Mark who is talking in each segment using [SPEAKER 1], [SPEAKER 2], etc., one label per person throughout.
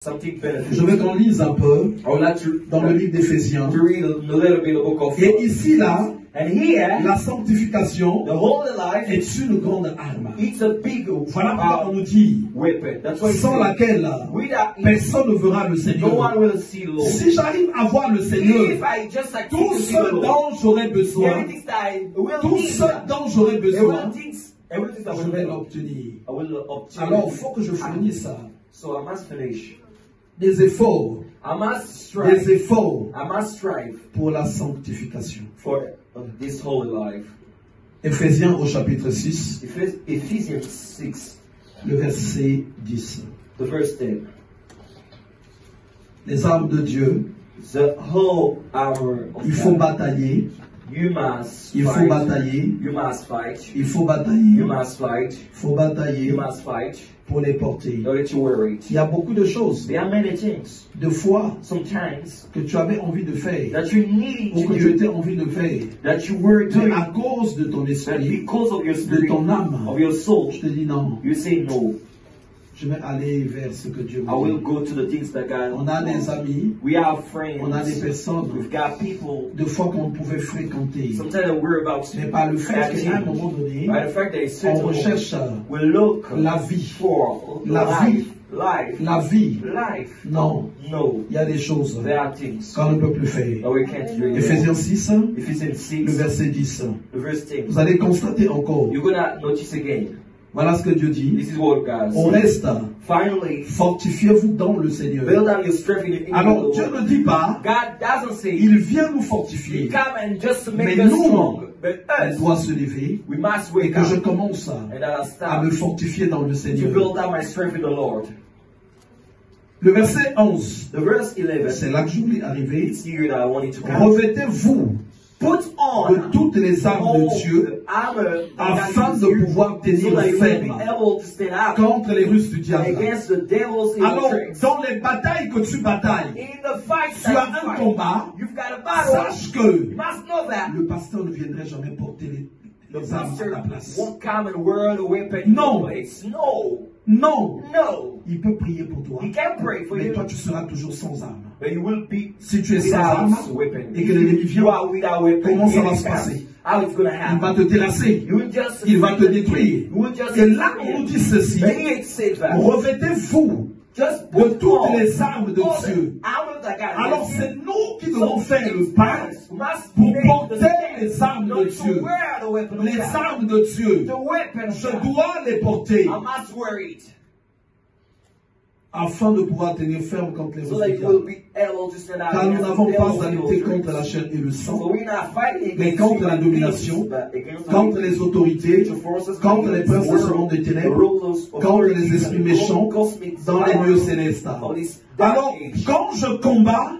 [SPEAKER 1] Je veux qu'on lise un peu dans le livre d'Éphésiens. Et ici, là, la sanctification est une grande arme. Voilà pourquoi on nous dit, sans laquelle personne ne verra le Seigneur. Si j'arrive à voir le Seigneur, tout ce dont j'aurai besoin, je vais l'obtenir. Alors, il faut que je fournisse ça. Des efforts. Des efforts pour la sanctification. Éphésiens au chapitre 6, le verset 10. Les armes de Dieu, il faut batailler. Il faut batailler. Il faut batailler. Il faut batailler pour les porter. Il y a beaucoup de choses, de fois, que tu avais envie de faire, ou que tu étais envie de faire, mais à cause de ton esprit, de ton âme, je te dis non. Je vais aller vers ce que Dieu me dit. On a des amis, on a des personnes, de fois qu'on pouvait fréquenter. Mais par le fait qu'à un moment donné, on recherche la vie. La vie. Non. Il y a des choses qu'on ne peut plus faire. Éphésiens 6, le verset 10. Vous allez constater encore. Voilà ce que Dieu dit. Au reste, fortifiez-vous dans le Seigneur. Alors, Dieu ne dit pas, il vient nous fortifier. Mais nous, on doit se lever et que je commence à me fortifier dans le Seigneur. Le verset 11, c'est là que je voulais arriver. Revêtez-vous de toutes les armes de Dieu afin de pouvoir tenir ferme contre les ruses du diable. Alors, dans les batailles que tu batailles, tu as un combat. Sache que le pasteur ne viendrait jamais porter les armes à ta place. Non. Il peut prier pour toi. Mais toi, tu seras toujours sans armes. Si tu es sans armes et que l'ennemi vient, comment ça va se passer? Il va te délasser. Il va te détruire. Et là, on nous dit ceci. Revêtez-vous de toutes les armes de Dieu. Alors, c'est nous qui devons faire le pas pour porter les armes de Dieu. Les armes de Dieu, je dois les porter afin de pouvoir tenir ferme contre les autres. Car nous n'avons pas à lutter contre la chair et le sang, mais contre la domination, contre les autorités, contre les princes de ce monde des ténèbres, contre les esprits méchants dans les lieux célestes. Alors, quand je combats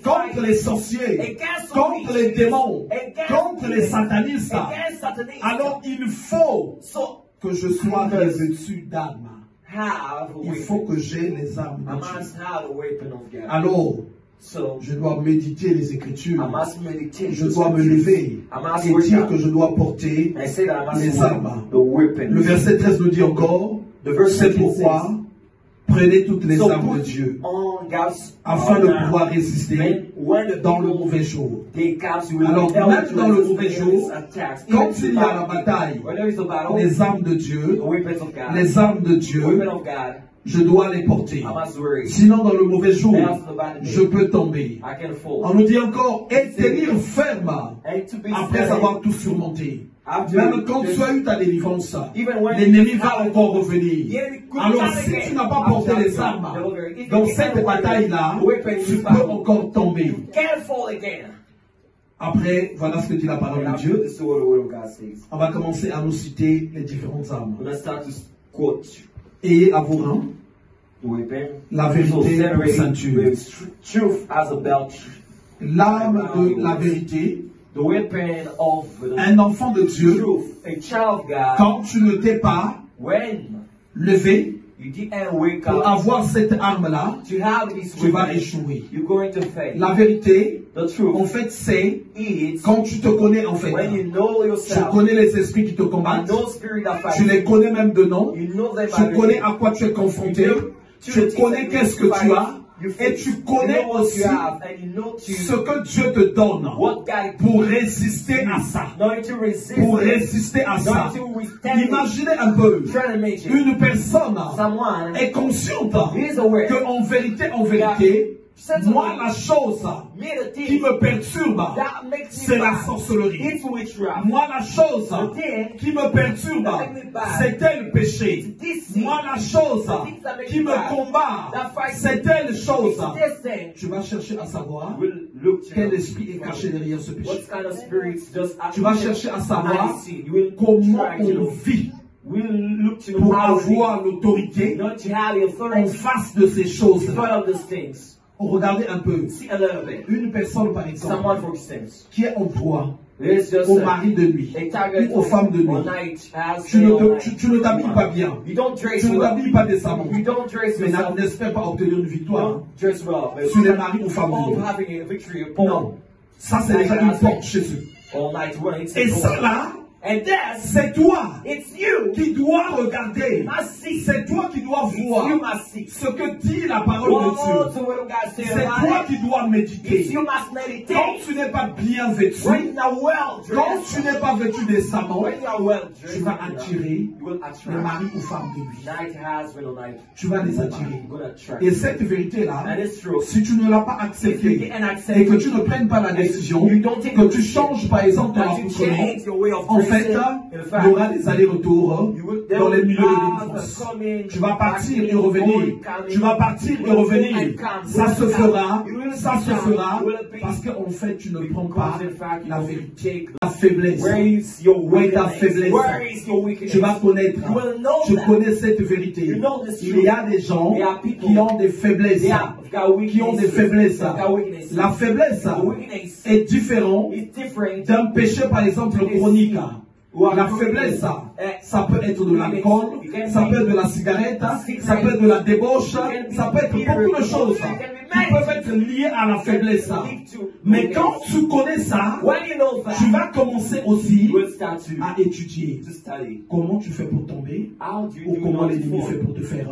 [SPEAKER 1] contre les sorciers, contre les démons, contre les satanistes, alors il faut que je sois revêtu d'armes. Il faut que j'ai les armes de Dieu. Alors, je dois méditer les Écritures. Je dois me lever et dire que je dois porter les armes. Le verset 13 nous dit encore, c'est pourquoi prenez toutes les armes de Dieu afin de pouvoir résister dans le mauvais jour. Alors, même dans le mauvais jour, quand il y a la bataille, les armes de Dieu, je dois les porter. Sinon, dans le mauvais jour, je peux tomber. On nous dit encore, et tenir ferme après avoir tout surmonté. Même quand tu as eu ta délivrance, l'ennemi va encore revenir. Alors, si tu n'as pas porté les armes, dans cette bataille-là, tu peux encore tomber. Après, voilà ce que dit la parole de Dieu. On va commencer à nous citer les différentes armes. Ayez à vos rangs la vérité pour ceinture. L'arme de la vérité. Un enfant de Dieu, quand tu ne t'es pas levé pour avoir cette arme-là, tu vas échouer. La vérité, en fait, c'est quand tu te connais, en fait. Tu connais les esprits qui te combattent. Tu les connais même de nom. Tu connais à quoi tu es confronté. Tu connais qu'est-ce que tu as. Et tu connais aussi ce que Dieu te donne pour résister à ça. Pour résister à ça. Imaginez un peu, une personne est consciente qu'en vérité, moi, la chose qui me perturbe, c'est la sorcellerie. Moi, la chose qui me perturbe, c'est tel péché. Moi, la chose qui me combat, c'est telle chose. Tu vas chercher à savoir quel esprit est caché derrière ce péché. Tu vas chercher à savoir comment on vit pour avoir l'autorité en face de ces choses. Regardez un peu. Une personne, par exemple, qui est en proie au mari de nuit ou aux femmes de nuit. Tu ne t'habilles pas bien. Tu ne t'habilles pas décemment. Mais n'espère pas obtenir une victoire sur les maris ou femmes de nuit. Non. Ça, c'est déjà une porte chez eux. Et ça, là, c'est toi qui dois regarder. C'est toi qui dois voir ce que dit la parole de Dieu. C'est toi qui dois méditer. Quand tu n'es pas bien vêtu, quand tu n'es pas vêtu décemment, tu vas attirer les maris ou femmes de nuit. Tu vas les attirer. Et cette vérité-là, si tu ne l'as pas acceptée et que tu ne prennes pas la décision, que tu changes par exemple ton accoutrement, en fait, il y aura des allers-retours dans les milieux de défense. Tu vas partir et revenir. Tu vas partir et revenir. Ça se fera parce qu'en fait, tu ne prends pas la vérité. La faiblesse. Où est ta faiblesse? Tu vas connaître. Je connais cette vérité. Il y a des gens qui ont des faiblesses. Qui ont des faiblesses. La faiblesse est différente d'un péché, par exemple, chronique. La faiblesse, ça peut être de l'alcool, ça peut être de la cigarette, ça peut être de la débauche, ça peut être beaucoup de choses qui peuvent être liées à la faiblesse. Mais quand tu connais ça, tu vas commencer aussi à étudier comment tu fais pour tomber ou comment l'ennemi fait pour te faire.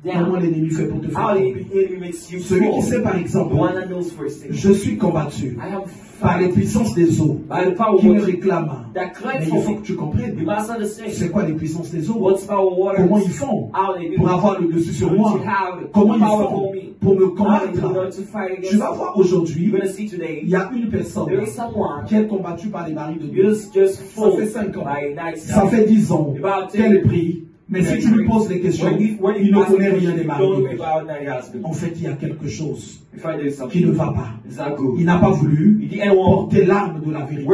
[SPEAKER 1] Comment l'ennemi fait pour te faire tomber. Celui qui sait par exemple, je suis combattu par les puissances des eaux qui me réclament. Mais il faut que tu comprennes. C'est quoi les puissances des eaux? Comment ils font pour avoir le dessus sur moi? Comment ils font pour me combattre? Tu vas voir aujourd'hui, il y a une personne qui est combattue par les maris de Dieu. Ça fait 5 ans. Ça fait 10 ans qu'elle est prise. Mais si tu lui poses des questions, il ne connaît rien des maris. En fait, il y a quelque chose qui ne va pas. Il n'a pas voulu porter l'arme de la vérité.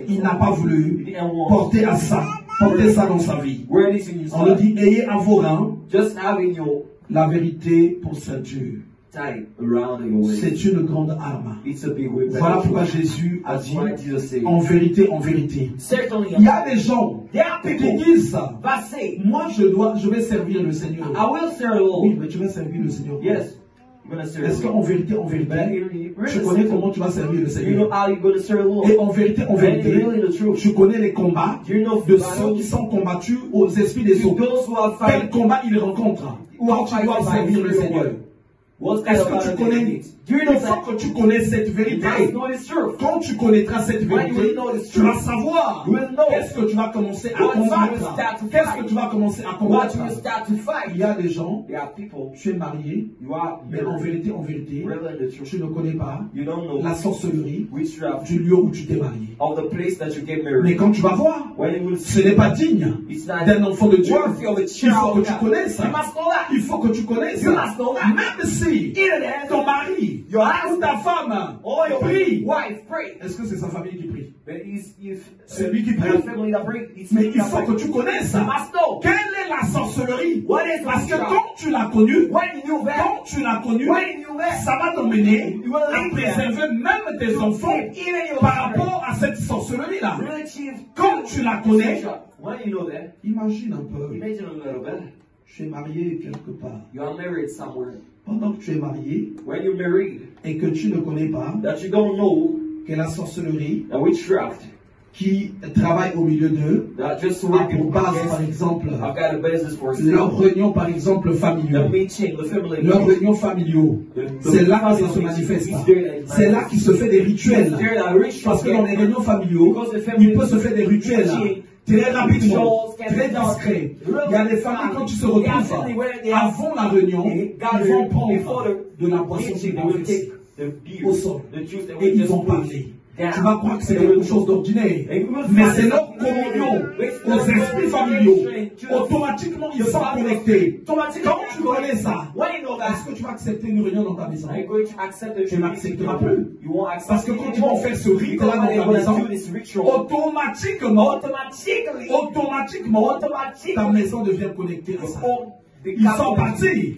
[SPEAKER 1] Il n'a pas voulu porter ça dans sa vie. On lui dit, ayez à vos rangs la vérité pour ceinture. C'est une grande arme. Voilà pourquoi Jésus a dit en vérité, il y a des gens qui disent moi je vais servir le Seigneur. Oui, mais tu vas servir le Seigneur. Est-ce qu'en vérité, tu connais comment tu vas servir le Seigneur? Et en vérité, tu connais les combats de ceux qui sont combattus aux esprits des eaux. Quel combat ils rencontrent quand tu dois servir le Seigneur? Est-ce que tu connais? Il faut que tu connais cette vérité. Quand tu connaîtras cette vérité, tu vas savoir qu'est-ce que tu vas commencer à combattre. Qu'est-ce que tu vas commencer à combattre? Il y a des gens, tu es marié, mais en vérité, tu ne connais pas la sorcellerie du lieu où tu t'es marié. Mais quand tu vas voir, ce n'est pas digne d'un enfant de Dieu. Il faut que tu connaisses. Il faut que tu connaisses. Même si ton mari ou ta femme prie, est-ce que c'est sa famille qui prie? C'est lui qui prie. Mais il faut que tu connaisses quelle est la sorcellerie. Parce que quand tu l'as connue, ça va t'emmener à préserver même tes enfants par rapport à cette sorcellerie-là. Quand tu la connais, imagine un peu. Tu es marié quelque part. Pendant que tu es marié et que tu ne connais pas que la sorcellerie qui travaillent au milieu d'eux, pour base par exemple, leurs réunions par exemple familiaux, leurs réunions familiaux, c'est là que ça se manifeste, c'est là qu'il se fait des rituels, parce que dans les réunions familiaux, il peut se faire des rituels, très rapidement, très discret. Il y a des familles, quand tu se retrouves avant la réunion, ils vont prendre de la boisson au sol et ils vont parler. Tu vas croire que c'est quelque chose d'ordinaire, mais c'est leur communion aux esprits familiaux. Automatiquement, ils sont connectés. Quand tu connais ça, est-ce que tu vas accepter une réunion dans ta maison? Tu n'accepteras plus. Parce que quand ils vont faire ce rite-là dans ta maison, automatiquement, ta maison devient connectée à ça. Ils sont partis,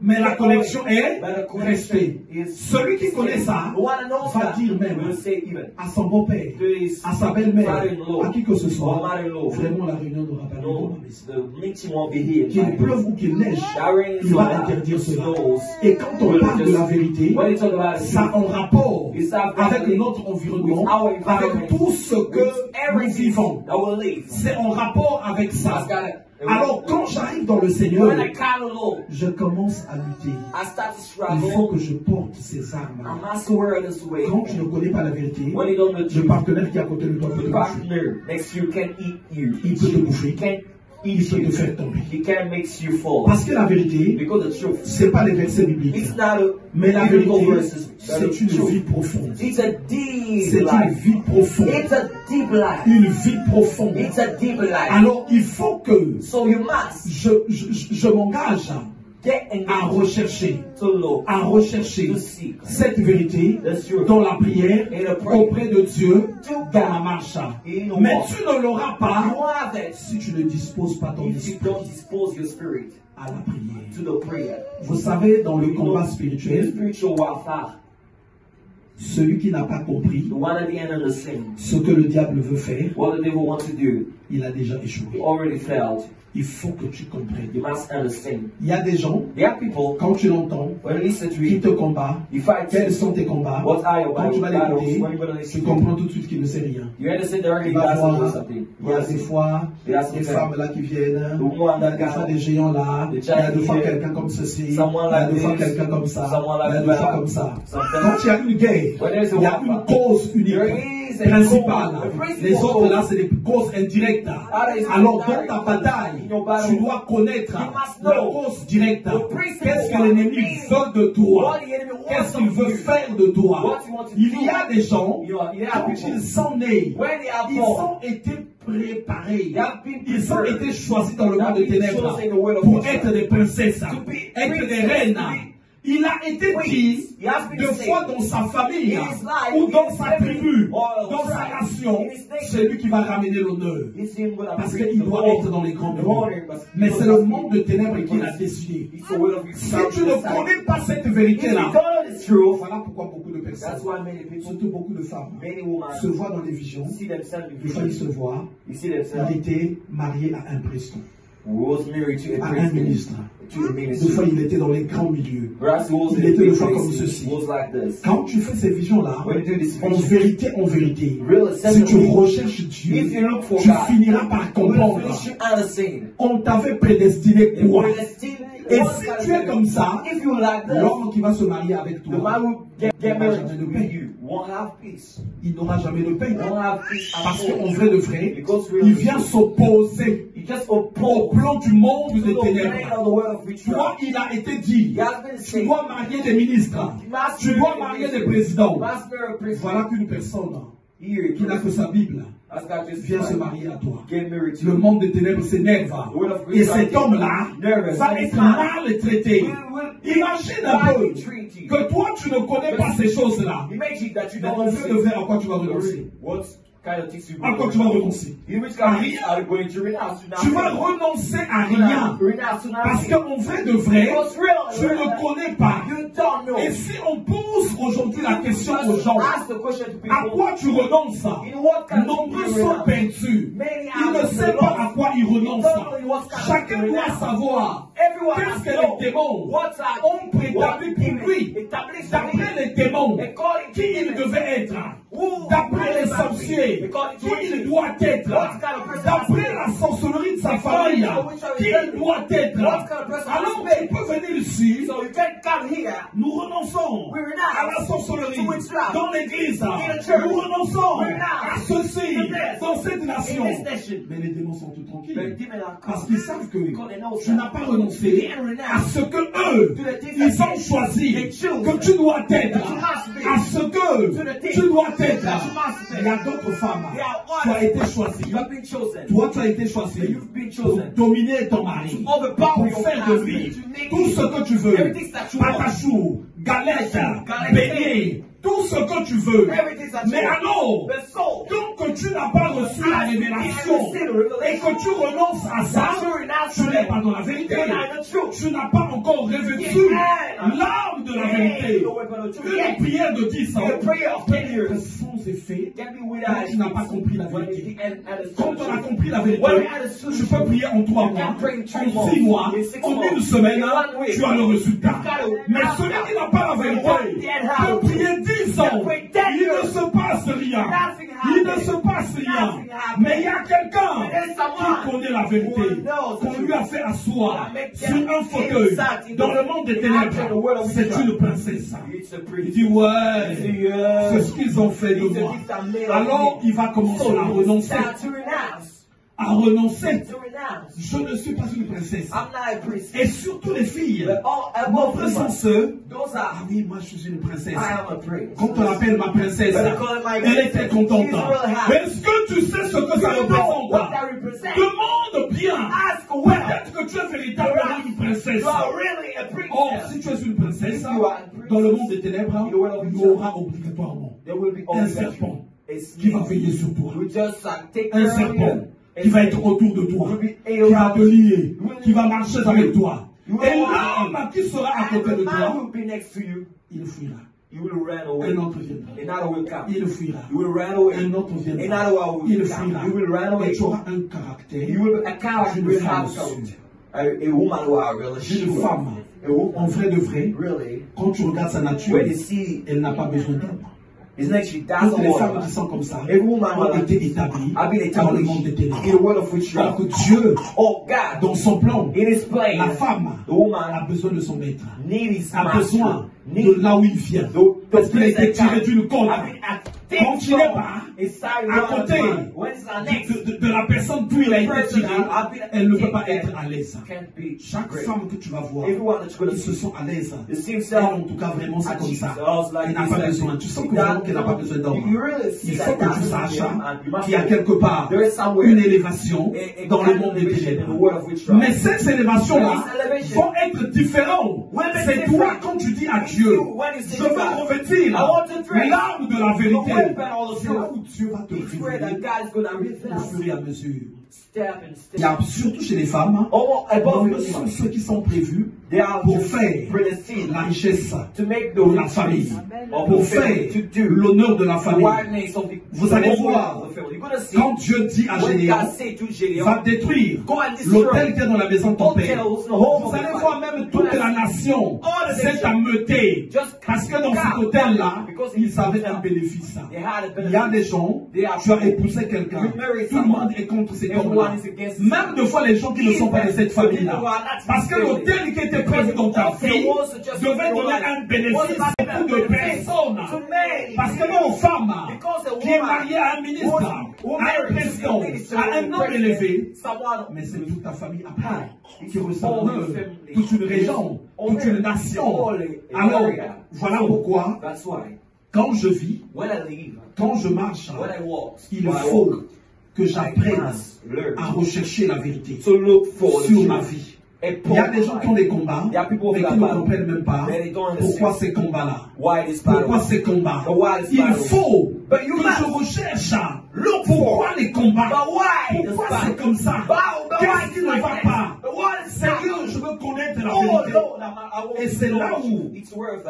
[SPEAKER 1] mais la connexion est restée. Celui qui connaît ça va dire même à son beau-père, à sa belle-mère, à qui que ce soit, vraiment la réunion n'aura pas lieu. Qu'il pleuve ou qu'il neige, il va interdire cela. Et quand on parle de la vérité, ça a un rapport avec notre environnement, avec tout ce que nous vivons. C'est en rapport avec ça. Alors quand j'arrive dans le Seigneur, je commence à lutter. Il faut que je porte ces armes. Quand tu ne connais pas la vérité, le partenaire qui est à côté de toi peut te bouffer. Il peut te bouffer. Il peut te faire tomber. Parce que la vérité, ce n'est pas les versets bibliques. Mais la vérité, c'est une vie profonde. C'est une vie profonde. Une vie profonde. Alors il faut que je m'engage à rechercher cette vérité dans la prière, auprès de Dieu, dans la marche. Mais tu ne l'auras pas si tu ne disposes pas ton esprit à la prière. Vous savez, dans le combat spirituel, celui qui n'a pas compris ce que le diable veut faire, il a déjà échoué. Il faut que tu comprennes. Il y a des gens, quand tu l'entends, qui te combattent. Quels sont tes combats? Quand tu vas l'écouter, tu comprends tout de suite qu'il ne sait rien. Il va voir, il y a des fois des femmes là qui viennent, il y a des fois des géants là, il y a des fois quelqu'un comme ceci, il y a des fois quelqu'un comme ça, il y a des fois comme ça. Quand il y a une guerre, il y a une cause unique, principale. Les autres là, c'est des causes indirectes. Alors dans ta bataille, tu dois connaître la cause directe. Qu'est-ce que l'ennemi veut de toi? Qu'est-ce qu'il veut faire de toi? Il y a des gens, quand ils sont nés, ils ont été préparés. Ils ont été choisis dans le monde des ténèbres pour être des princesses, être des reines. Il a été dit deux fois dans sa famille ou dans sa tribu, dans sa nation, c'est lui qui va ramener l'honneur. Parce qu'il doit être dans les grandes lieux. Mais c'est le monde de ténèbres qui l'a décidé. Si tu ne connais pas cette vérité-là, voilà pourquoi beaucoup de personnes, surtout beaucoup de femmes, se voient dans les visions. Des fois, ils se voient. Il était marié à un preston. À un ministre. Des fois, il était dans les grands milieux. Il était des fois comme ceci. Quand tu fais ces visions-là, en vérité, si tu recherches Dieu, tu finiras par comprendre. On t'avait prédestiné quoi? Et si tu es comme ça, l'homme qui va se marier avec toi n'aura jamais de paix. Il n'aura jamais de paix. Parce qu'en vrai de vrai, il vient s'opposer au plan du monde des ténèbres. Toi, il a été dit, tu dois marier des ministres, tu dois marier des présidents. Voilà qu'une personne qui n'a que sa Bible vient se marier à toi. Le monde des ténèbres s'énerve. Et cet homme-là va être mal traité. Imagine un peu que toi, tu ne connais pas ces choses-là. Mais en fait de faire à quoi tu vas renoncer? À quoi tu vas renoncer? À rien. Tu vas renoncer à rien. Parce qu'en vrai de vrai, tu ne connais pas. Et si on pose aujourd'hui la question aux gens, à quoi tu renonces? Nombreux sont perdus. Ils ne savent pas à quoi ils renoncent. Chacun doit savoir qu'est-ce que les démons ont préétabli pour lui. D'après les démons, qui il devait être. d'après les sorciers, qui il doit être, d'après la sorcellerie de sa famille, qui il doit être. Alors tu peux venir ici, nous renonçons à la sorcellerie dans l'église, nous renonçons à ceci dans cette nation. Mais les démons sont tout tranquilles, parce qu'ils savent que tu n'as pas renoncé à ce que eux, ils ont choisi que tu dois être, à ce que tu dois être. Il y a d'autres femmes, tu as été choisi, toi tu as été choisi pour dominer ton mari, pour faire de lui tout ce que tu veux, patachou, galette, beignet, tout ce que tu veux. Mais alors, tant que tu n'as pas reçu la révélation et que tu renonces à ça, tu n'es pas dans la vérité. Tu n'as pas encore revêtu l'âme de la vérité. Une prière de 10 ans peut être sans effet quand tu n'as pas compris la vérité. Quand on a compris la vérité, tu peux prier en 3 mois, en 6 mois, en 1 semaine, tu as le résultat. Mais celui qui n'a pas la vérité peut prier 10 ans, il ne se passe rien. Il ne se passe rien. Mais il y a quelqu'un qui connaît la vérité, qu'on lui a fait asseoir sur un fauteuil dans le monde des ténèbres. C'est une princesse. Il dit ouais, c'est ce qu'ils ont fait de moi. Alors il va commencer à renoncer. À renoncer. Je ne suis pas une princesse. Et surtout les filles, mon frère sans sœur, ah oui, moi je suis une princesse. Quand on l'appelle ma princesse, elle était contente. Est-ce que tu sais ce que ça représente? Demande bien. Peut-être que tu es véritablement une princesse. Or, si tu es une princesse, dans le monde des ténèbres, il y aura obligatoirement un serpent qui va veiller sur toi. Un serpent qui va être autour de toi, qui va te lier, qui va marcher avec toi. Et l'homme qui sera à côté de toi, il fuira. Un autre viendra. Il fuira. Un autre viendra. Il fuira. Et tu auras un caractère d'une femme sûre. Une femme, en vrai de vrai, quand tu regardes sa nature, elle n'a pas besoin d'homme. Toutes les femmes qui sont comme ça ont été établies dans le monde des ténèbres. Alors que Dieu, dans son plan, la femme a besoin de son maître, a besoin de là où il vient, parce qu'il a été tiré d'une corde. Quand il n'est pas à côté de la personne d'où il a été tiré, elle ne peut pas être à l'aise. Chaque femme que tu vas voir, ils se sont à l'aise. Et en tout cas, vraiment, c'est comme ça. Elle n'a pas besoin. Tu sens qu'elle n'a pas besoin d'homme. Il faut que tu saches qu'il y a quelque part une élévation dans le monde des ténèbres. Mais ces élévations-là vont être différentes. C'est toi quand tu dis à Dieu, je veux revêtir l'âme de la vérité. C'est là où Dieu va te révéler au fur et à mesure. Il y a surtout chez les femmes, sont ceux qui sont prévus pour faire la richesse de la famille, pour faire l'honneur de la famille. Vous allez voir, quand Dieu dit à Gédéon, va détruire l'autel qui est dans la maison de ton père, vous allez voir même toute la nation s'est ameutée, parce que dans cet hôtel-là, ils avaient un bénéfice. Il y a des gens, tu as épousé quelqu'un, tout le monde est contre cet homme-là. Même des fois les gens qui ne sont pas de cette famille-là. Parce que l'hôtel qui était prévu dans ta vie devait donner un bénéfice à beaucoup de personnes. Parce que même aux femmes qui est mariée à un ministre, à un président, à un homme élevé, mais c'est toute ta famille après qui ressent toute une région, toute une nation. Alors, voilà pourquoi, quand je vis, quand je marche, il faut que j'apprenne à rechercher la vérité sur ma vie. Il y a des gens qui ont des combats, mais qui ne comprennent même pas pourquoi ces combats-là. Pourquoi ces combats. Il faut que je recherche pourquoi les combats. Pourquoi c'est comme ça. Qu'est-ce qui ne va pas. Seigneur, je veux connaître la vérité. Et c'est là où,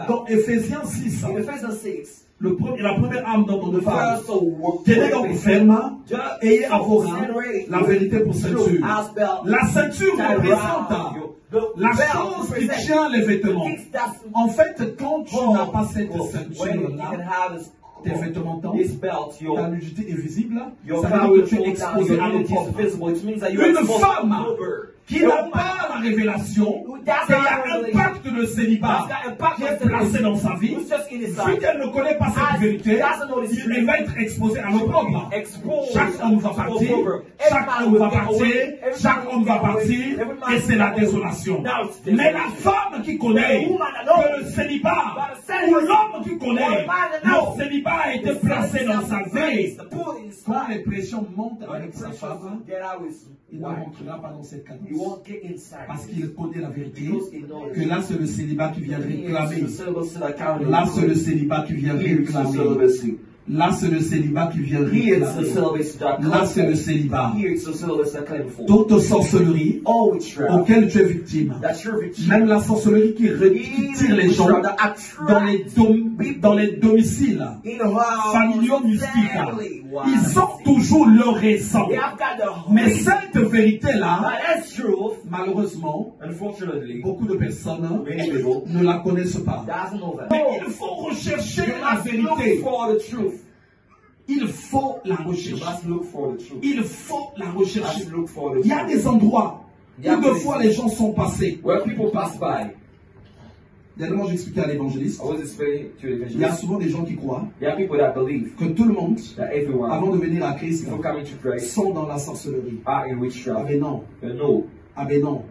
[SPEAKER 1] dans Ephésiens 6, la première âme dont on nous parle, tenez donc ferme, ayez à vos reins la vérité pour ceinture. La ceinture représente la chose qui tient les vêtements. En fait, quand tu n'as pas cette ceinture-là, tes vêtements tendent,
[SPEAKER 2] this belt,
[SPEAKER 1] ta nudité est visible,
[SPEAKER 2] your
[SPEAKER 1] ça
[SPEAKER 2] power
[SPEAKER 1] veut dire que
[SPEAKER 2] is
[SPEAKER 1] tu es exposé à
[SPEAKER 2] visible.
[SPEAKER 1] l'autre.
[SPEAKER 2] It means that you are
[SPEAKER 1] Une
[SPEAKER 2] exposed
[SPEAKER 1] femme
[SPEAKER 2] to over.
[SPEAKER 1] qui n'a pas la révélation, il y a un pacte de célibat qui est placé dans sa vie. Vu qu'elle ne connaît pas cette vérité, elle va être exposée à l'opprobre. Chaque homme va partir, chaque homme va partir, chaque homme va partir, et c'est la désolation. Mais la femme qui connaît que le célibat, ou l'homme qui connaît, le célibat a été placé dans sa vie, quand les pressions montent avec sa femme, il ne rentrera pas dans cette cadence. Parce qu'il connaît la vérité, que là c'est le célibat qui vient réclamer. Là c'est le célibat qui vient réclamer. Là c'est le célibat qui vient réclamer. Là c'est le célibat. Toute sorcellerie auquel tu es victime, même la sorcellerie qui tire les gens dans les domiciles familiaux mystiques, ils ont toujours leur raison. Mais cette vérité-là, malheureusement, beaucoup de personnes ne la connaissent pas. Mais il faut rechercher la vérité. Il faut la rechercher. Il faut la rechercher. Il y a des endroits où deux fois les gens sont passés. Dernièrement, j'expliquais à l'évangéliste. Il y a souvent des gens qui croient que tout le monde, avant de venir à Christ, sont dans la sorcellerie. Ah ben non. Ah ben non.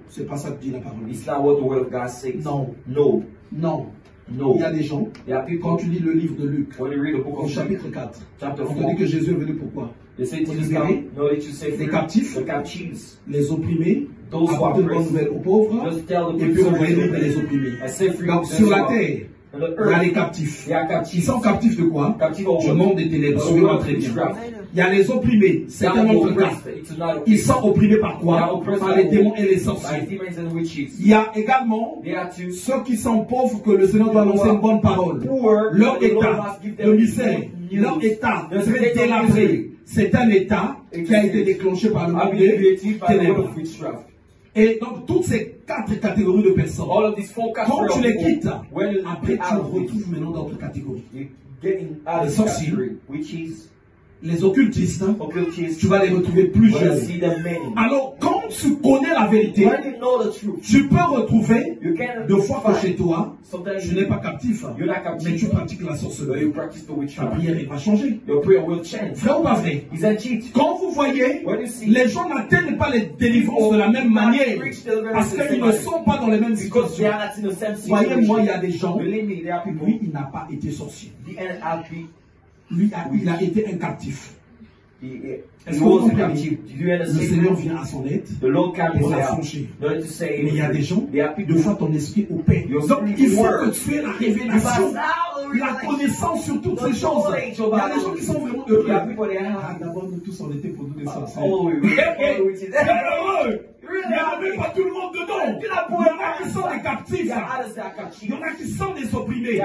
[SPEAKER 1] C'est pas ça que dit la parole. Non. Non. Il y a des gens, quand tu lis le livre de Luc, au chapitre 4, on te dit que Jésus est venu pourquoi? Pour libérer les captifs, les opprimés, apporter une bonne nouvelle aux pauvres, et puis envoyer les opprimés. Donc sur la terre, il y a les captifs. Ils sont captifs de quoi? Du monde des ténèbres, suivez-moi très bien. Il y a les opprimés, c'est un autre cas. Ils sont opprimés par quoi? Par les démons et les sorciers. Il y a également ceux qui sont pauvres que le Seigneur doit annoncer une bonne parole. Leur état de misère, leur état très délabré, c'est un état qui a été déclenché par le monde des ténèbres. Et donc, toutes ces 4 catégories de personnes, quand tu les quittes, après tu retrouves maintenant d'autres catégories. Les sorciers, les occultistes, tu vas les retrouver plus jeunes. Alors, quand tu connais la vérité, tu peux retrouver deux fois que chez toi, tu n'es pas captif, mais tu pratiques la sorcellerie. Ta prière va changer. Vrai ou pas vrai? Quand vous voyez, les gens n'atteignent pas les délivrances de la même manière, parce qu'ils ne sont pas dans les mêmes situations. Voyez-moi, il y a des gens, lui, il n'a pas été sorcier. Lui, il a été un captif. Est-ce que vous comprenez? Le Seigneur vient à son aide pour l'affranchir. Mais il y a des gens, deux fois ton esprit opère. Donc il faut que tu aies la révélation, la connaissance sur toutes ces choses. Il y a des gens qui sont vraiment heureux. D'abord, nous tous, on était pour nous des sorciers. C'est heureux. Il n'y a même pas tout le monde dedans. Il y en a qui sont des captifs. Il y en a qui sont des opprimés.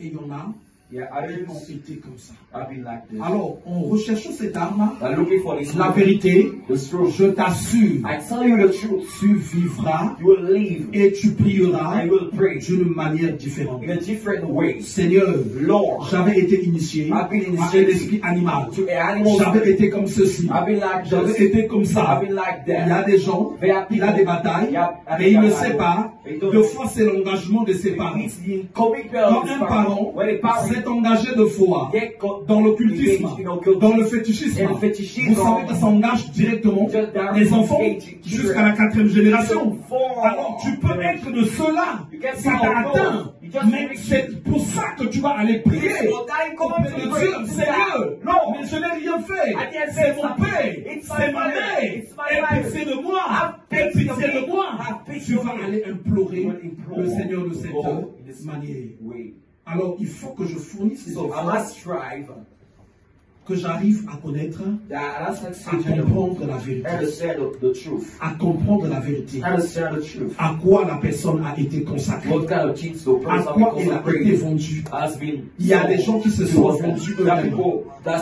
[SPEAKER 1] Et il y en a qui ont été comme ça. Alors, en recherchant cette arme, la vérité, je t'assure, tu vivras et tu prieras d'une manière différente. Seigneur, j'avais été initié à un esprit animal. J'avais été comme ceci. J'avais été comme ça. Il y a des gens, il a des batailles, mais il ne sait pas. Deux fois, c'est l'engagement de ses parents. Quand un parent s'est engagé de foi dans l'occultisme, dans le fétichisme, vous savez que ça engage directement les enfants jusqu'à la 4e génération. Alors tu peux être de ceux-là, ça t'a atteint, mais c'est pour ça que tu vas aller prier auprès de Dieu. Seigneur, non, mais je n'ai rien fait, c'est mon père, c'est ma mère, aie pitié de moi, aie pitié de moi. Tu vas aller implorer le Seigneur de cette manière. Alors, il faut que je fournisse les efforts, que j'arrive à connaître, à comprendre la vérité, à comprendre la vérité, à quoi la personne a été consacrée, à quoi elle a été vendue. Il y a des gens qui se sont vendus eux-mêmes,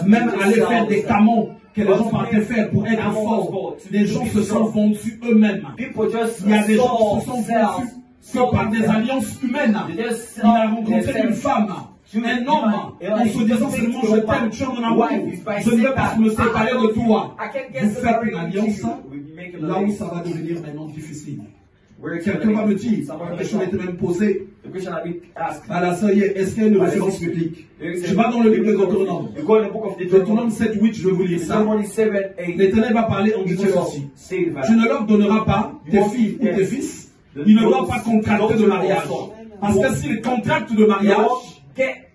[SPEAKER 1] même aller faire des camons que les gens partaient faire pour être forts. Les gens se sont vendus eux-mêmes. Il y a des gens qui se sont vendus que par des alliances humaines, il a rencontré une femme, un homme, en se disant seulement je t'aime, tu es mon amour, je ne veux pas me séparer de toi. Vous faites une alliance, là où ça va devenir maintenant difficile. Quelqu'un va me dire, la question a été même posée à la sœur hier, est-ce qu'il y a une référence biblique? Je vais dans le livre de Deutéronome. Deutéronome 7, 8, je vais vous lire ça. L'Éternel va parler en disant ceci. Tu ne leur donneras pas tes filles ou tes fils, ils ne doivent pas contracter de mariage. Parce que s'ils contractent de mariage,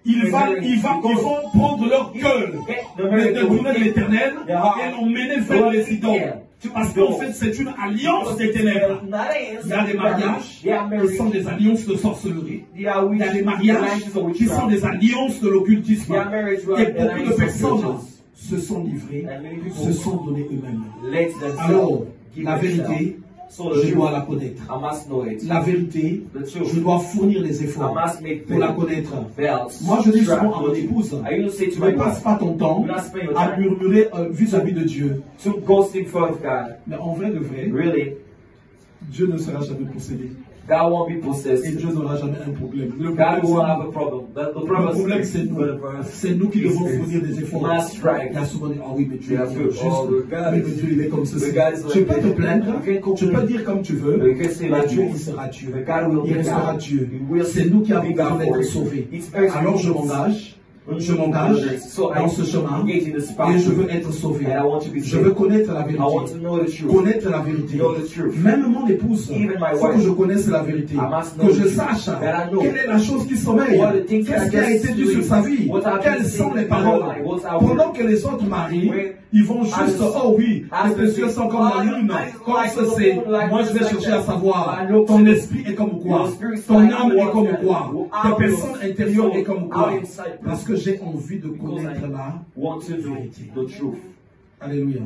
[SPEAKER 1] ils vont prendre leur cœur, les détourner de l'Éternel et l'emmener vers les idoles. Parce qu'en fait, c'est une alliance des ténèbres. Il y a des mariages qui sont des alliances de sorcellerie. Il y a des mariages qui sont des alliances de l'occultisme. Et beaucoup de personnes se sont livrées, se sont données eux-mêmes. Alors, la vérité, je dois la connaître. La vérité, je dois fournir les efforts pour la connaître. Moi, je dis souvent à mon épouse, ne passe pas ton temps à murmurer vis-à-vis de Dieu. Mais en vrai de vrai, Dieu ne sera jamais possédé.
[SPEAKER 2] God won't be possessed.
[SPEAKER 1] Et Dieu n'aura jamais un problème. Le
[SPEAKER 2] God won't have a problem. The
[SPEAKER 1] problème, c'est nous. C'est nous qui devons fournir des efforts. Il y a souvent dit, ah oui, mais Dieu est juste. Mais Dieu, il est comme ceci. Tu peux te plaindre, tu peux dire comme tu veux, mais Dieu, il sera Dieu. Il restera Dieu. C'est nous qui avons besoin d'être sauvés. Alors je m'engage dans ce chemin et je veux être sauvé. Je veux connaître la vérité. Connaître la vérité. Même mon épouse, il faut que je connaisse la vérité. Que je sache quelle est la chose qui sommeille. Qu'est-ce qui a été dit sur sa vie. Quelles sont les paroles. Pendant que les autres maris, ils vont juste, oh oui, les yeux sont comme la lune, comme ceci. Moi je vais chercher à savoir, ton esprit est comme quoi, ton âme est comme quoi, ta personne intérieure est comme quoi. Parce que j'ai envie de connaître la vérité. Alléluia.